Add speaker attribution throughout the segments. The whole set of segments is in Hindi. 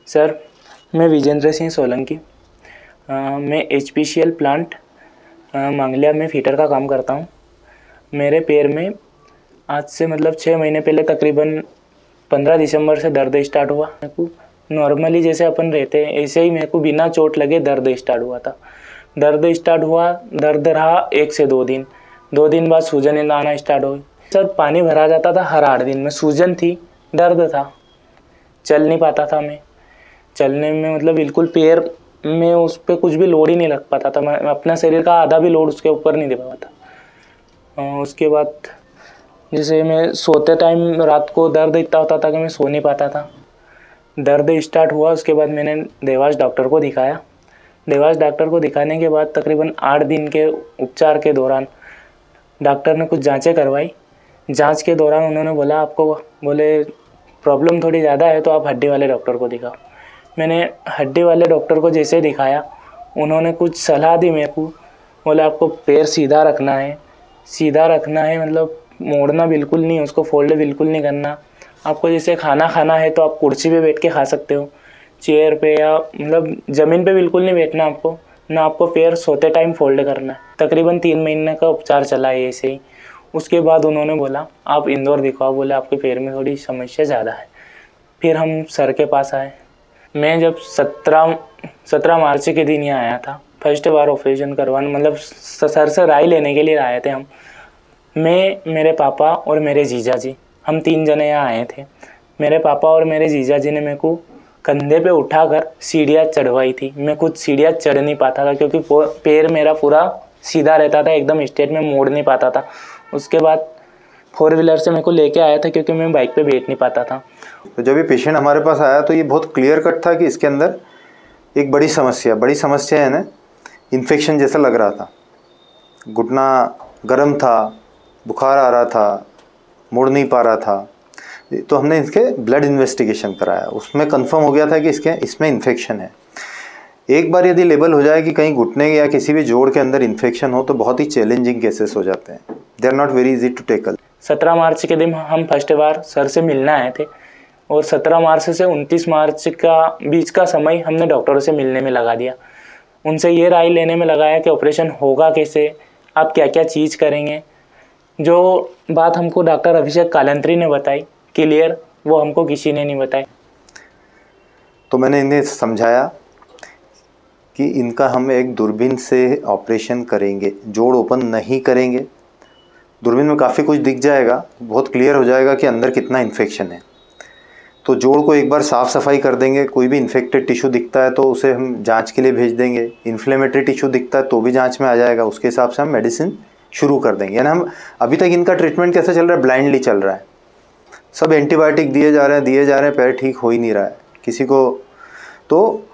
Speaker 1: सर, मैं विजेंद्र सिंह सोलंकी। मैं HPCL प्लांट मांगलिया में फिटर का काम करता हूँ। मेरे पैर में आज से 6 महीने पहले तकरीबन 15 दिसंबर से दर्द स्टार्ट हुआ। मेरे को नॉर्मली जैसे अपन रहते हैं ऐसे ही मेरे को बिना चोट लगे दर्द स्टार्ट हुआ था। दर्द रहा 1 से 2 दिन। 2 दिन बाद सूजन आना स्टार्ट हुई। सर, पानी भरा जाता था हर 8 दिन में। सूजन थी, दर्द था, चल नहीं पाता था मैं। चलने में बिल्कुल पैर में उस पर कुछ भी लोड ही नहीं लग पाता था। मैं अपना शरीर का आधा भी लोड उसके ऊपर नहीं दे पाता। उसके बाद जैसे मैं सोते टाइम रात को दर्द इतना होता था कि मैं सो नहीं पाता था। दर्द स्टार्ट हुआ, उसके बाद मैंने देवास डॉक्टर को दिखाया। देवास डॉक्टर को दिखाने के बाद तकरीबन 8 दिन के उपचार के दौरान डॉक्टर ने कुछ जांचें करवाई। जांच के दौरान उन्होंने बोले प्रॉब्लम थोड़ी ज़्यादा है तो आप हड्डी वाले डॉक्टर को दिखाओ। मैंने हड्डी वाले डॉक्टर को जैसे दिखाया, उन्होंने कुछ सलाह दी मेरे को। बोले आपको पैर सीधा रखना है मोड़ना बिल्कुल नहीं, उसको फोल्ड बिल्कुल नहीं करना। आपको जैसे खाना खाना है तो आप कुर्सी पे बैठ के खा सकते हो, चेयर पे या ज़मीन पे बिल्कुल नहीं बैठना आपको ना। आपको पैर सोते टाइम फोल्ड करना है। तकरीबन 3 महीने का उपचार चला है ऐसे ही। उसके बाद उन्होंने बोला आप इंदौर दिखाओ। बोले आपके पैर में थोड़ी समस्या ज़्यादा है। फिर हम सर के पास आए। मैं जब 17 मार्च के दिन यहाँ आया था, फर्स्ट बार ऑपरेशन करवाने सर से राय लेने के लिए आए थे हम। मैं, मेरे पापा और मेरे जीजा जी, हम 3 जने यहाँ आए थे। मेरे पापा और मेरे जीजा जी ने मेरे को कंधे पे उठाकर सीढ़ियाँ चढ़वाई थी। मैं कुछ सीढ़ियाँ चढ़ नहीं पाता था क्योंकि पैर मेरा पूरा सीधा रहता था, एकदम स्ट्रेट में मोड़ नहीं पाता था। उसके बाद 4 व्हीलर से मेरे को लेके आया था क्योंकि मैं बाइक पे बैठ नहीं पाता था।
Speaker 2: तो जब ये पेशेंट हमारे पास आया तो ये बहुत क्लियर कट था कि इसके अंदर एक बड़ी समस्या है ना, इन्फेक्शन जैसा लग रहा था। घुटना गर्म था, बुखार आ रहा था, मुड़ नहीं पा रहा था। तो हमने इसके ब्लड इन्वेस्टिगेशन कराया, उसमें कंफर्म हो गया था कि इसमें इन्फेक्शन है। एक बार यदि लेबल हो जाए कि कहीं घुटने या किसी भी जोड़ के अंदर इन्फेक्शन हो तो बहुत ही चैलेंजिंग केसेस हो जाते हैं। They are not very easy to tackle.
Speaker 1: 17 March के दिन हम फर्स्ट बार सर से मिलने आए थे और 17 मार्च से 29 मार्च का बीच का समय हमने डॉक्टरों से मिलने में लगा दिया। उनसे ये राय लेने में लगाया कि ऑपरेशन होगा कैसे, आप क्या क्या चीज़ करेंगे। जो बात हमको डॉक्टर अभिषेक कालंत्री ने बताई क्लियर, वो हमको किसी ने नहीं बताई।
Speaker 2: तो मैंने इन्हें समझाया कि इनका हम एक दूरबीन से ऑपरेशन करेंगे, जोड़ ओपन नहीं करेंगे। दूरबीन में काफ़ी कुछ दिख जाएगा, बहुत क्लियर हो जाएगा कि अंदर कितना इन्फेक्शन है। तो जोड़ को एक बार साफ़ सफाई कर देंगे। कोई भी इन्फेक्टेड टिश्यू दिखता है तो उसे हम जांच के लिए भेज देंगे। इन्फ्लेमेटरी टिश्यू दिखता है तो भी जांच में आ जाएगा। उसके हिसाब से हम मेडिसिन शुरू कर देंगे। यानी हम अभी तक इनका ट्रीटमेंट कैसे चल रहा है, ब्लाइंडली चल रहा है। सब एंटीबायोटिक दिए जा रहे हैं, पैर ठीक हो ही नहीं रहा है किसी को। तो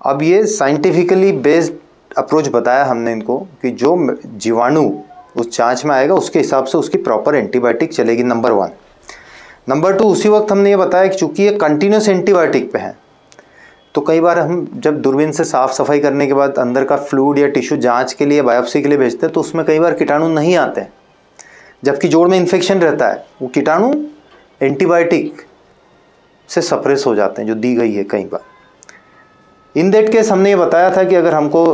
Speaker 2: अब ये साइंटिफिकली बेस्ड अप्रोच बताया हमने इनको कि जो जीवाणु उस जांच में आएगा उसके हिसाब से उसकी प्रॉपर एंटीबायोटिक चलेगी, नंबर 1। नंबर 2, उसी वक्त हमने ये बताया कि चूँकि ये कंटिन्यूस एंटीबायोटिक पे हैं तो कई बार हम जब दूरबीन से साफ़ सफाई करने के बाद अंदर का फ्लूइड या टिश्यू जांच के लिए, बायोप्सी के लिए भेजते हैं तो उसमें कई बार कीटाणु नहीं आते हैं, जबकि जोड़ में इन्फेक्शन रहता है। वो कीटाणु एंटीबायोटिक से सप्रेस हो जाते हैं जो दी गई है कई बार। इन दैट केस हमने ये बताया था कि अगर हमको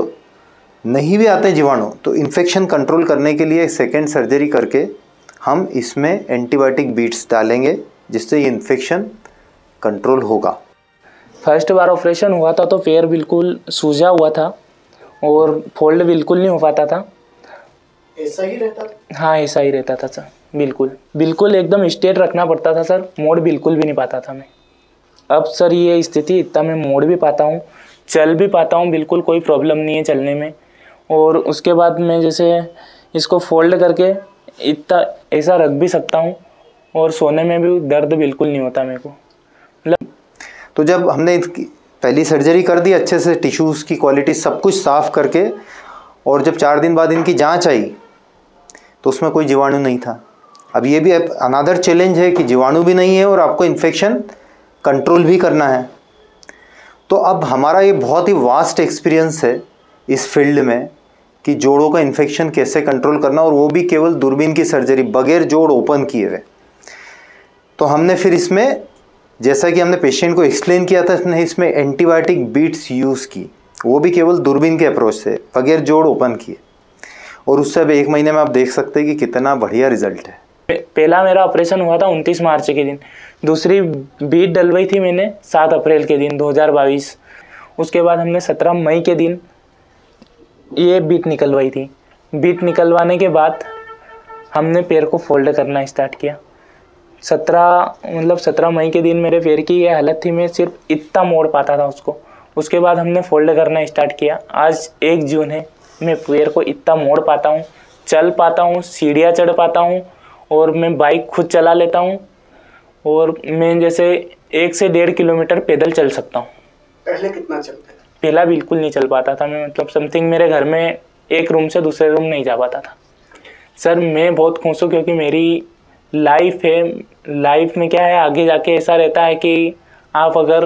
Speaker 2: नहीं भी आते जीवाणु तो इन्फेक्शन कंट्रोल करने के लिए सेकेंड सर्जरी करके हम इसमें एंटीबायोटिक बीट्स डालेंगे जिससे ये इन्फेक्शन कंट्रोल होगा।
Speaker 1: फर्स्ट बार ऑपरेशन हुआ था तो पैर बिल्कुल सूजा हुआ था और फोल्ड बिल्कुल नहीं हो पाता था।
Speaker 3: ऐसा ही रहता था?
Speaker 1: हाँ, ऐसा ही रहता था सर। बिल्कुल एकदम स्ट्रेट रखना पड़ता था सर। मोड़ बिल्कुल भी नहीं पाता था मैं। अब सर ये स्थिति इतना मैं मोड़ भी पाता हूँ, चल भी पाता हूँ, बिल्कुल कोई प्रॉब्लम नहीं है चलने में। और उसके बाद मैं जैसे इसको फोल्ड करके इतना ऐसा रख भी सकता हूँ और सोने में भी दर्द बिल्कुल नहीं होता मेरे को।
Speaker 2: तो जब हमने इसकी पहली सर्जरी कर दी अच्छे से, टिश्यूज़ की क्वालिटी सब कुछ साफ़ करके, और जब 4 दिन बाद इनकी जांच आई तो उसमें कोई जीवाणु नहीं था। अब ये भी अनदर चैलेंज है कि जीवाणु भी नहीं है और आपको इन्फेक्शन कंट्रोल भी करना है। तो अब हमारा ये बहुत ही वास्ट एक्सपीरियंस है इस फील्ड में कि जोड़ों का इन्फेक्शन कैसे कंट्रोल करना, और वो भी केवल दूरबीन की सर्जरी, बगैर जोड़ ओपन किए हुए। तो हमने फिर इसमें जैसा कि हमने पेशेंट को एक्सप्लेन किया था, हमने इसमें एंटीबायोटिक बीट्स यूज़ की, वो भी केवल दूरबीन के अप्रोच से, बगैर जोड़ ओपन किए, और उससे अब 1 महीने में आप देख सकते हैं कि कितना बढ़िया रिजल्ट है।
Speaker 1: पहला मेरा ऑपरेशन हुआ था 29 मार्च के दिन, दूसरी बीट डलवाई थी मैंने 7 अप्रैल के दिन 2022। उसके बाद हमने 17 मई के दिन ये बीट निकलवाई थी। बीट निकलवाने के बाद हमने पैर को फोल्ड करना स्टार्ट किया। 17 मई के दिन मेरे पैर की ये हालत थी, मैं सिर्फ इतना मोड़ पाता था उसको। उसके बाद हमने फोल्ड करना स्टार्ट किया। आज 1 जून है, मैं पैर को इतना मोड़ पाता हूँ, चल पाता हूँ, सीढ़ियाँ चढ़ पाता हूँ, और मैं बाइक खुद चला लेता हूँ, और मैं जैसे 1 से 1.5 किलोमीटर पैदल चल सकता हूँ।
Speaker 3: पहले कितना चलते थे?
Speaker 1: पहला बिल्कुल नहीं चल पाता था मैं, मतलब समथिंग मेरे घर में एक रूम से दूसरे रूम नहीं जा पाता था। सर मैं बहुत खुश हूँ, क्योंकि मेरी लाइफ है, लाइफ में क्या है, आगे जाके ऐसा रहता है कि आप अगर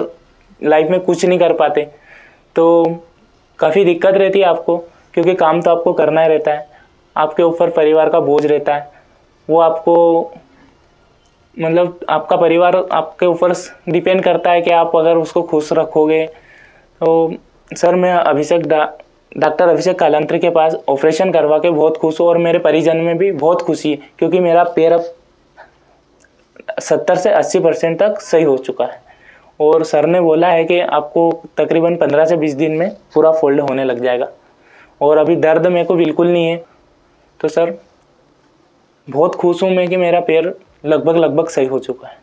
Speaker 1: लाइफ में कुछ नहीं कर पाते तो काफ़ी दिक्कत रहती है आपको, क्योंकि काम तो आपको करना ही रहता है, आपके ऊपर परिवार का बोझ रहता है, वो आपको मतलब आपका परिवार आपके ऊपर डिपेंड करता है कि आप अगर उसको खुश रखोगे। तो सर मैं डॉक्टर अभिषेक कालांत्री के पास ऑपरेशन करवा के बहुत खुश हूँ, और मेरे परिजन में भी बहुत खुशी है, क्योंकि मेरा पैर अब 70 से 80% तक सही हो चुका है, और सर ने बोला है कि आपको तकरीबन 15 से 20 दिन में पूरा फोल्ड होने लग जाएगा, और अभी दर्द मेरे को बिल्कुल नहीं है। तो सर बहुत खुश हूँ मैं कि मेरा पैर लगभग सही हो चुका है।